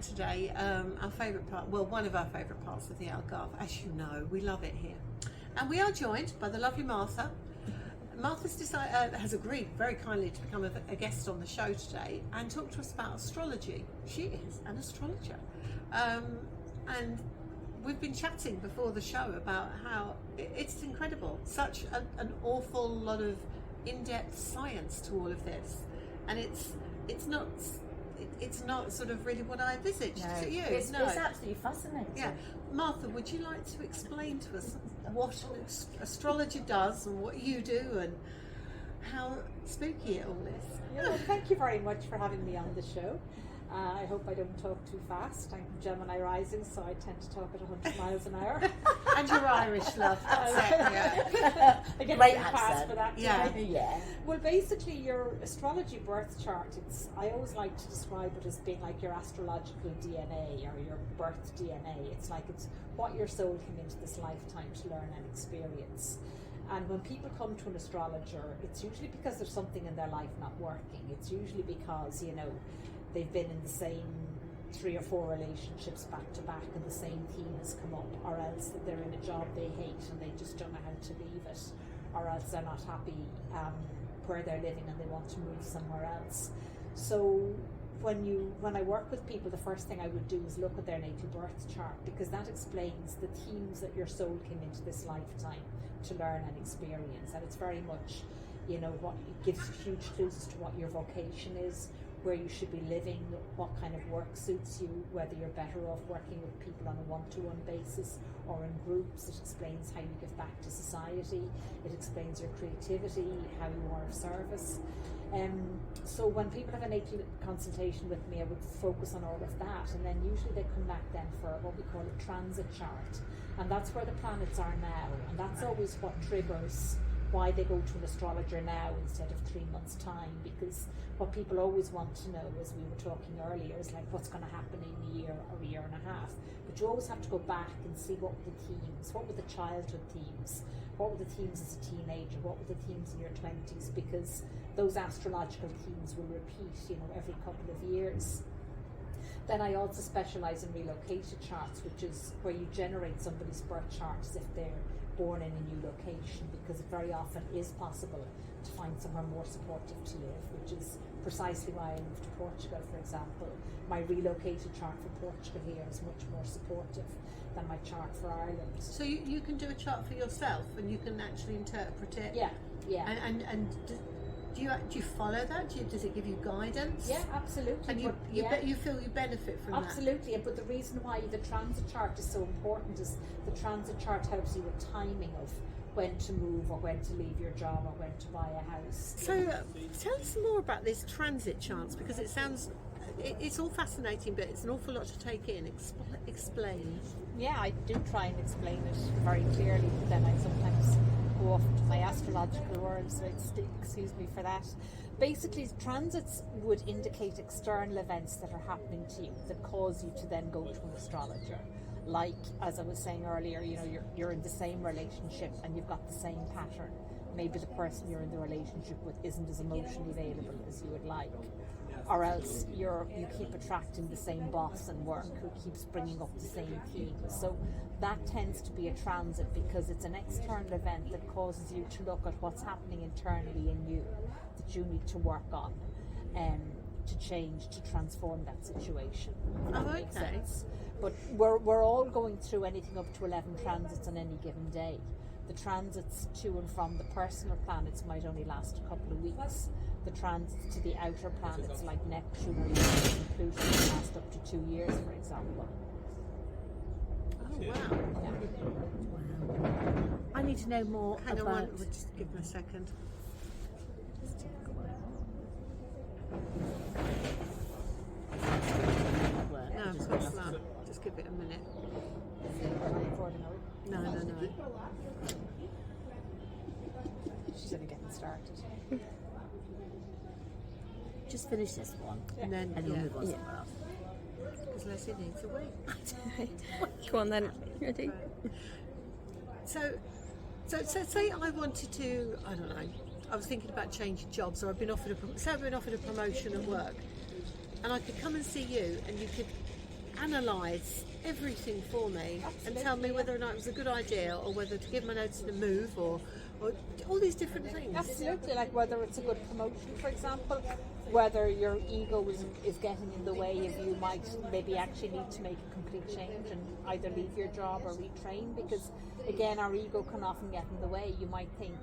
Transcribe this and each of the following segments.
again today. Our favourite part, well, one of our favourite parts of the Algarve, as you know, we love it here. And we are joined by the lovely Martha. Martha's has agreed very kindly to become a guest on the show today and talk to us about astrology. She is an astrologer. And we've been chatting before the show about how it's incredible. Such an awful lot of in-depth science to all of this. And it's not sort of really what I envisaged. No, to you. it's absolutely fascinating. Yeah. Martha, would you like to explain to us what astrology does and what you do and how spooky it all is? Yeah, well, thank you very much for having me on the show. I hope I don't talk too fast. I'm Gemini rising, so I tend to talk at 100 miles an hour. And you're Irish, love. That's it, yeah. I get Great a pass accent. for that. Yeah. Yeah. Well, basically, your astrology birth chart, I always like to describe it as being like your astrological DNA or your birth DNA. It's like it's what your soul came into this lifetime to learn and experience. And when people come to an astrologer, it's usually because there's something in their life not working. It's usually because, they've been in the same 3 or 4 relationships back to back and the same theme has come up, or else that they're in a job they hate and they just don't know how to leave it, or else they're not happy where they're living and they want to move somewhere else. So when I work with people, the first thing I would do is look at their natal birth chart, because that explains the themes that your soul came into this lifetime to learn and experience. And it's very much, what it gives huge clues as to what your vocation is, where you should be living, what kind of work suits you, whether you're better off working with people on a one-to-one basis or in groups. It explains how you give back to society. It explains your creativity, how you are of service. So when people have a natal consultation with me, I would focus on all of that, and then usually they come back then for what we call a transit chart, and that's where the planets are now, and that's always what triggers why they go to an astrologer now instead of 3 months' time, because what people always want to know, as we were talking earlier, is like what's going to happen in a year or a year and a half. But you always have to go back and see what were the themes, what were the childhood themes, what were the themes as a teenager, what were the themes in your 20s, because those astrological themes will repeat, every couple of years. Then I also specialise in relocated charts, which is where you generate somebody's birth chart as if they're born in a new location, because it very often is possible to find somewhere more supportive to live, which is precisely why I moved to Portugal, for example. My relocated chart for Portugal here is much more supportive than my chart for Ireland. So you can do a chart for yourself and you can actually interpret it? Yeah. And do you follow that? Does it give you guidance? Yeah, absolutely. And you feel you benefit from absolutely. But the reason why the transit chart is so important is the transit chart helps you with timing of when to move or when to leave your job or when to buy a house. So tell us more about these transit charts, because it sounds, it's all fascinating, but it's an awful lot to take in. Explain. Yeah, I do try and explain it very clearly, but then I sometimes go off to my astrological world, so excuse me for that. Basically, transits would indicate external events that are happening to you that cause you to then go to an astrologer. Like, as I was saying earlier, you're in the same relationship and you've got the same pattern. Maybe the person you're in the relationship with isn't as emotionally available as you would like. Or else you keep attracting the same boss in work who keeps bringing up the same themes. So that tends to be a transit, because it's an external event that causes you to look at what's happening internally in you that you need to work on to change, to transform that situation. That makes sense. But we're all going through anything up to 11 transits on any given day. The transits to and from the personal planets might only last a couple of weeks. The transits to the outer planets like Neptune or Uranus and Pluto can last up to 2 years, for example. Oh, wow. Wow. I need to know more Hang about... on, we'll just give them a second. No, of course not. Just give it a minute. No. She's only getting started. Just finish this one, And then and we'll move on somewhere else. because Leslie needs a wee. Go on then. Ready? So say I wanted to, I don't know, I was thinking about changing jobs, or I've been offered a promotion at work, and I could come and see you, and you could analyse everything for me and tell me Absolutely, whether or not it was a good idea or whether to give my notice in a move or all these different things. Absolutely, like whether it's a good promotion, for example, whether your ego is getting in the way of you might maybe actually need to make a complete change and either leave your job or retrain, because again our ego can often get in the way. You might think,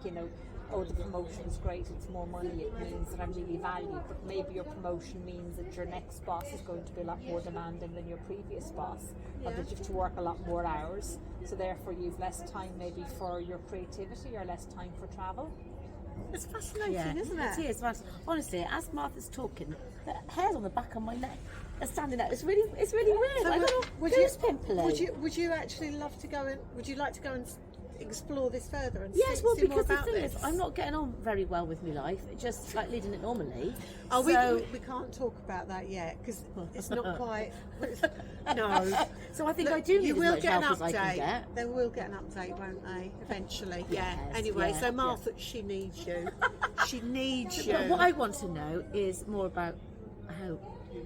oh, the promotion is great, it's more money, it means that I'm really valued, but maybe your promotion means that your next boss is going to be a lot more demanding than your previous boss, or that you have to work a lot more hours, so therefore you've less time maybe for your creativity or less time for travel. It's fascinating, isn't it? It is. But honestly, as Martha's talking, the hairs on the back of my neck are standing out. It's really weird. So I got all goose pimply. Would you actually love to go and would you like to go and explore this further and Yes, see, well, see more because the about thing this? is, I'm not getting on very well with my life. It's just like leading it normally. Oh, so, we can't talk about that yet because it's not quite. No. so I think Look, I do need you as will much get an help as I can update. get. They will get an update, won't they? Eventually. Yeah. Yes, Anyway, yeah, so Martha, she needs you. She needs you. But what I want to know is more about how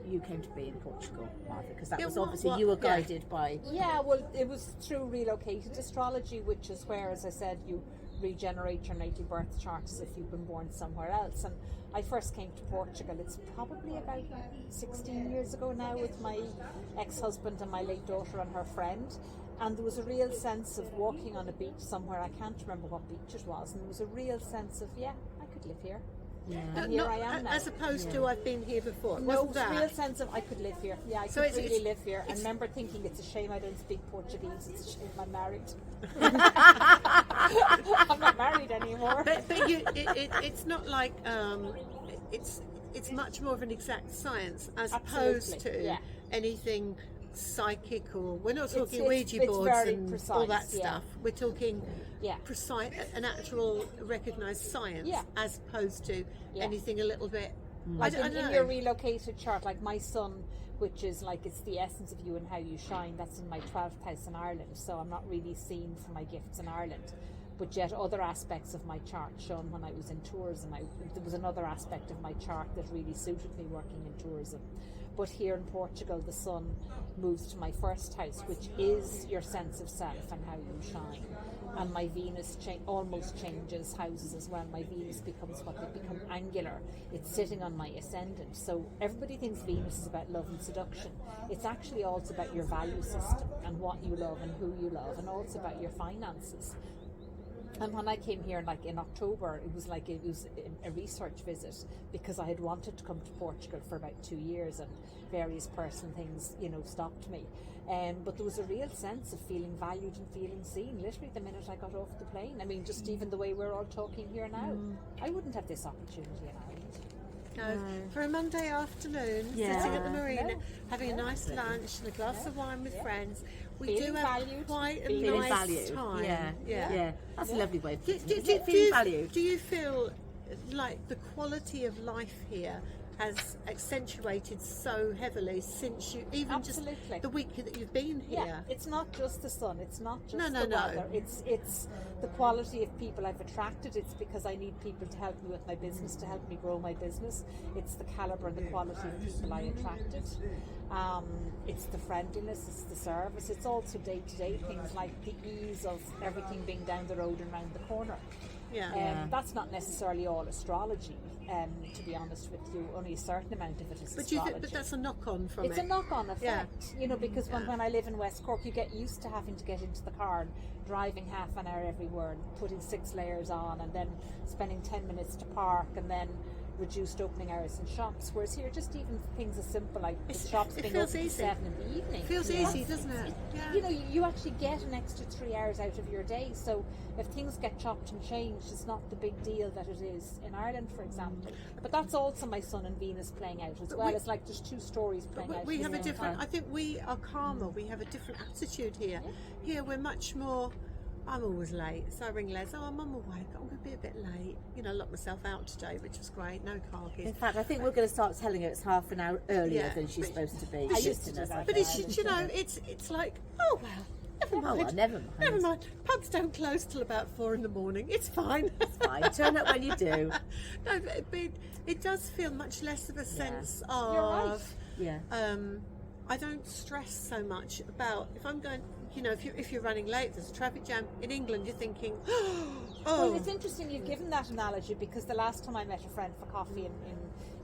you came to be in Portugal, Martha, because that Yeah, was what- obviously what- you were yeah. guided by. Yeah, well, it was through relocated astrology, which is where, as I said, you regenerate your natal birth chart as if you've been born somewhere else. And I first came to Portugal, it's probably about 16 years ago now, with my ex-husband and my late daughter and her friend. And there was a real sense of walking on a beach somewhere, I can't remember what beach it was, and there was a real sense of, yeah, I could live here. Yeah. And here I am now. As opposed to I've been here before. It No, wasn't it was a real that. sense of I could live here. Yeah, I So could it's- really it's- live here. I it's- remember thinking it's a shame I don't speak Portuguese. It's a shame I'm married. I'm not married anymore. But it's not like it's much more of an exact science as opposed Absolutely, to yeah. anything psychic, or we're not talking it's- Ouija it's boards very and precise, all that yeah. stuff. We're talking Yeah. precise, an actual recognised science, Yeah. as opposed to Yeah. anything a little bit. Like I in don't your know. relocated chart, like my sun, which is like it's the essence of you and how you shine, that's in my 12th house in Ireland, so I'm not really seen for my gifts in Ireland. But yet other aspects of my chart shown when I was in tourism, there was another aspect of my chart that really suited me working in tourism. But here in Portugal, the sun moves to my first house, which is your sense of self and how you shine. And my Venus almost changes houses as well. My Venus becomes what they become angular. It's sitting on my ascendant. So everybody thinks Venus is about love and seduction. It's actually also about your value system and what you love and who you love, and also about your finances. And when I came here, like in October, it was a research visit, because I had wanted to come to Portugal for about 2 years, and various personal things, stopped me. But there was a real sense of feeling valued and feeling seen, literally the minute I got off the plane. I mean, just even the way we're all talking here now, I wouldn't have this opportunity in Ireland. No. For a Monday afternoon, Yeah. sitting at the marina, No. having a nice lunch and a glass of wine with friends, we Feeling do have valued, quite a feeling nice valued. time. Yeah. That's a lovely way of Do, putting do, it. do, Isn't it? do, Feeling you, valued. do you feel like the quality of life here has accentuated so heavily since you, even Absolutely. just the week that you've been here? Yeah, it's not just the sun, it's not just No, the no. weather, it's the quality of people I've attracted. It's because I need people to help me with my business, to help me grow my business. It's the calibre and the quality of people I attracted. It's the friendliness, it's the service, it's also day-to-day things like the ease of everything being down the road and around the corner. Yeah. That's not necessarily all astrology, to be honest with you. Only a certain amount of it is But do you astrology. think, but that's a knock-on from It's it. a knock-on effect, because when I live in West Cork, you get used to having to get into the car and driving half an hour everywhere and putting 6 layers on, and then spending 10 minutes to park, and then reduced opening hours in shops. Whereas here, just even things as simple like the shops it being feels open easy. to 7 in the evening. It feels easy, doesn't it? Yeah. You actually get an extra 3 hours out of your day. So if things get chopped and changed, it's not the big deal that it is in Ireland, for example. But that's also my Sun and Venus playing out as But well. we- It's like there's 2 stories playing out. We at the have a same different. time. I think we are calmer. We have a different attitude here. Here we're much more. I'm always late, so I ring Les. Oh, I'm awake. I'm going to be a bit late. Locked myself out today, which was great. No car In gigs. fact, I think we're going to start telling her it's half an hour earlier Yeah, than she's but- supposed to be. I She's used to in do us that, like But that. it's like, oh well, never Oh, mind. well, never mind. Never mind. Pubs don't close till about 4 in the morning. It's fine. It's fine. Turn up when you do. No, but it does feel much less of a sense of. You're right. Yeah. I don't stress so much about if I'm going. You know, if you're running late, there's a traffic jam in England. You're thinking, Well, it's interesting you've given that analogy, because the last time I met a friend for coffee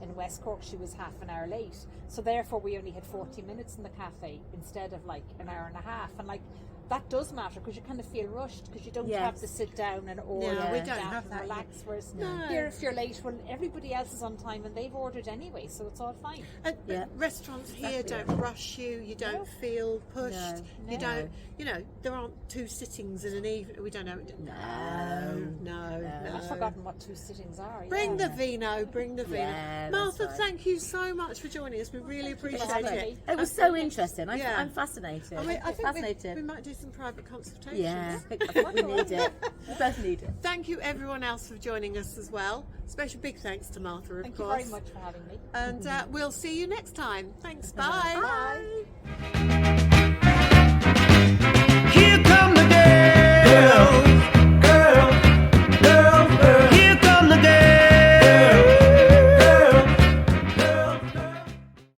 in West Cork, she was half an hour late. So therefore we only had 40 minutes in the cafe instead of like an hour and a half. And like, that does matter, because you kind of feel rushed, because you don't have to sit down and order we and don't down have and that relax. Whereas No. here, if you're late, well, everybody else is on time and they've ordered anyway, so it's all fine. And restaurants here Exactly. don't rush you. You don't No. feel pushed. No. You No. don't. You know, there aren't 2 sittings in an evening. We don't know. No. I've forgotten what 2 sittings are. Bring yeah. the vino. Bring the vino. Yeah, that's Martha, right. thank you so much for joining us. We really appreciate having it. me. It was so interesting. Yeah. I'm fascinated. I think we fascinated. might do some private consultations. Yeah, I think we need it. We both need it. Thank you everyone else for joining us as well. Special big thanks to Martha, of Thank you course. very much for having me. And we'll see you next time. Thanks. Bye. Bye. Bye.